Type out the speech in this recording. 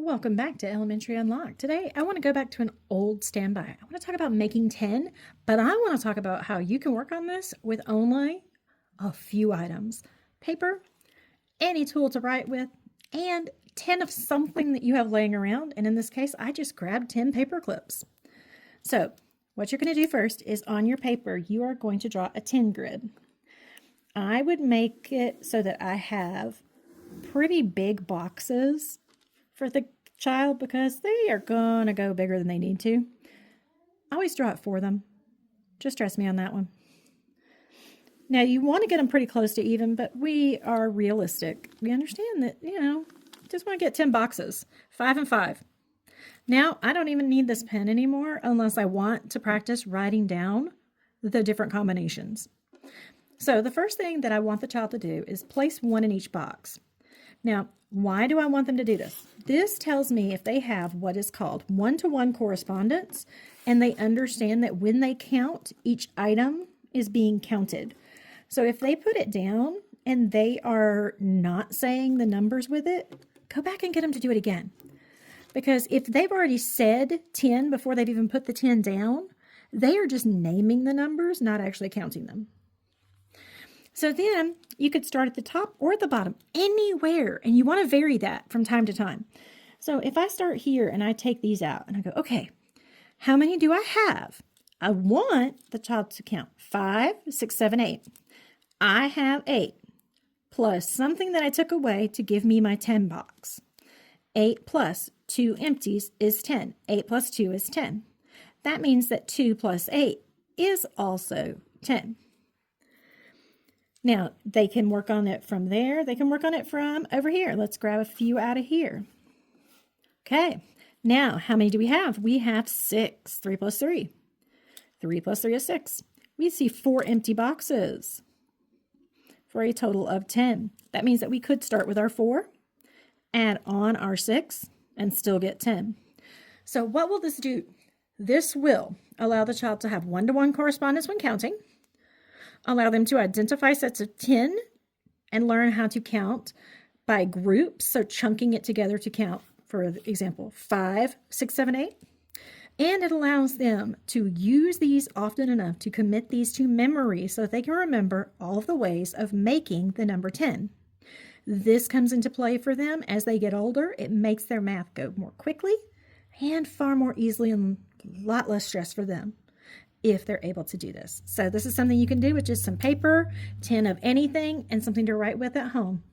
Welcome back to Elementary Unlocked. Today, I want to go back to an old standby. I want to talk about making 10, but I want to talk about how you can work on this with only a few items. Paper, any tool to write with, and 10 of something that you have laying around. And in this case, I just grabbed 10 paper clips. So what you're going to do first is on your paper, you are going to draw a 10 grid. I would make it so that I have pretty big boxes for the child because they are gonna go bigger than they need to. I always draw it for them. Just trust me on that one. Now you want to get them pretty close to even, but we are realistic. We understand that, just want to get 10 boxes, 5 and 5. Now I don't even need this pen anymore unless I want to practice writing down the different combinations. So the first thing that I want the child to do is place one in each box. Now, why do I want them to do this? This tells me if they have what is called one-to-one correspondence, and they understand that when they count, each item is being counted. So if they put it down and they are not saying the numbers with it, go back and get them to do it again. Because if they've already said 10 before they've even put the 10 down, they are just naming the numbers, not actually counting them. So then you could start at the top or at the bottom, anywhere, and you want to vary that from time to time. So if I start here and I take these out and I go, okay, how many do I have? I want the child to count 5, 6, 7, 8. I have 8 plus something that I took away to give me my 10 box. 8 plus 2 empties is 10. 8 plus 2 is 10. That means that 2 plus 8 is also 10. Now, they can work on it from there. They can work on it from over here. Let's grab a few out of here. Okay, now how many do we have? We have 6. 3 plus 3. 3 plus 3 is 6. We see 4 empty boxes for a total of 10. That means that we could start with our 4, add on our 6, and still get 10. So what will this do? This will allow the child to have one-to-one correspondence when counting, allow them to identify sets of 10 and learn how to count by groups, so chunking it together to count, for example, 5, 6, 7, 8. And it allows them to use these often enough to commit these to memory so that they can remember all of the ways of making the number 10. This comes into play for them as they get older. It makes their math go more quickly and far more easily and a lot less stress for them if they're able to do this. So this is something you can do with just some paper, 10 of anything, and something to write with at home.